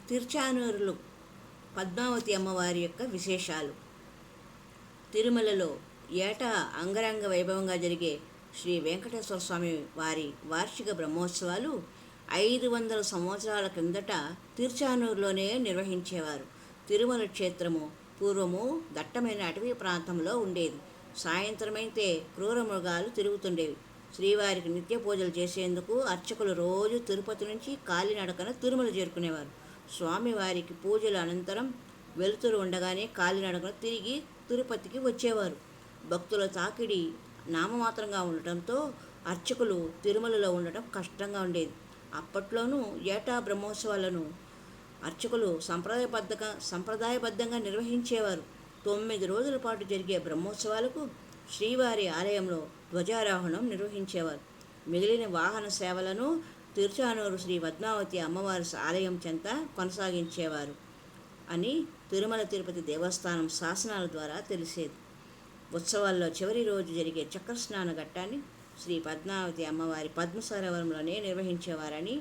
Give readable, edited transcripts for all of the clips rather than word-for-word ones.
తిరుచానూరులో పద్మావతి అమ్మవారి యొక్క విశేషాలు. తిరుమలలో ఏటా అంగరంగ వైభవంగా జరిగే శ్రీ వెంకటేశ్వర స్వామి వారి వార్షిక బ్రహ్మోత్సవాలు 500 సంవత్సరాల కిందట తిరుచానూరులోనే నిర్వహించేవారు. తిరుమల క్షేత్రము పూర్వము దట్టమైన అటవీ ప్రాంతంలో ఉండేది. సాయంత్రమైతే క్రూర మృగాలు తిరుగుతుండేవి. శ్రీవారికి నిత్య పూజలు చేసేందుకు అర్చకులు రోజు తిరుపతి నుంచి కాలినడకన తిరుమల చేరుకునేవారు. స్వామివారికి పూజల అనంతరం వెలుతురు ఉండగానే కాలినడకన తిరిగి తిరుపతికి వచ్చేవారు. భక్తుల తాకిడి నామమాత్రంగా ఉండటంతో అర్చకులు తిరుమలలో ఉండటం కష్టంగా ఉండేది. అప్పట్లోనూ ఏటా బ్రహ్మోత్సవాలను అర్చకులు సంప్రదాయబద్ధంగా నిర్వహించేవారు. 9 రోజుల పాటు జరిగే బ్రహ్మోత్సవాలకు శ్రీవారి ఆలయంలో ధ్వజారోహణం నిర్వహించేవారు. మిగిలిన వాహన సేవలను తిరుచానూరు శ్రీ పద్మావతి అమ్మవారి ఆలయం చెంత కొనసాగించేవారు అని తిరుమల తిరుపతి దేవస్థానం శాసనాల ద్వారా తెలిసేది. ఉత్సవాల్లో చివరి రోజు జరిగే చక్రస్నాన ఘట్టాన్ని శ్రీ పద్మావతి అమ్మవారి పద్మసరోవరంలోనే నిర్వహించేవారని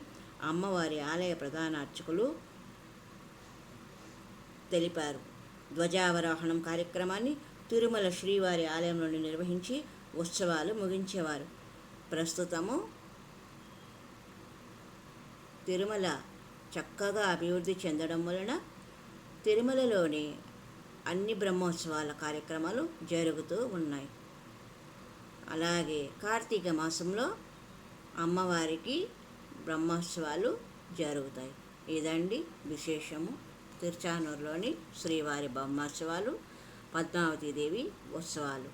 అమ్మవారి ఆలయ ప్రధాన అర్చకులు తెలిపారు. ధ్వజావరోహణం కార్యక్రమాన్ని తిరుమల శ్రీవారి ఆలయంలోని నిర్వహించి ఉత్సవాలు ముగించేవారు. ప్రస్తుతము తిరుమల చక్కగా అభివృద్ధి చెందడం వలన తిరుమలలోని అన్ని బ్రహ్మోత్సవాల కార్యక్రమాలు జరుగుతూ ఉన్నాయి. అలాగే కార్తీక మాసంలో అమ్మవారికి బ్రహ్మోత్సవాలు జరుగుతాయి. ఇదండి విశేషము. తిరుచానూరులోని శ్రీవారి బ్రహ్మోత్సవాలు, పద్మావతీదేవి ఉత్సవాలు.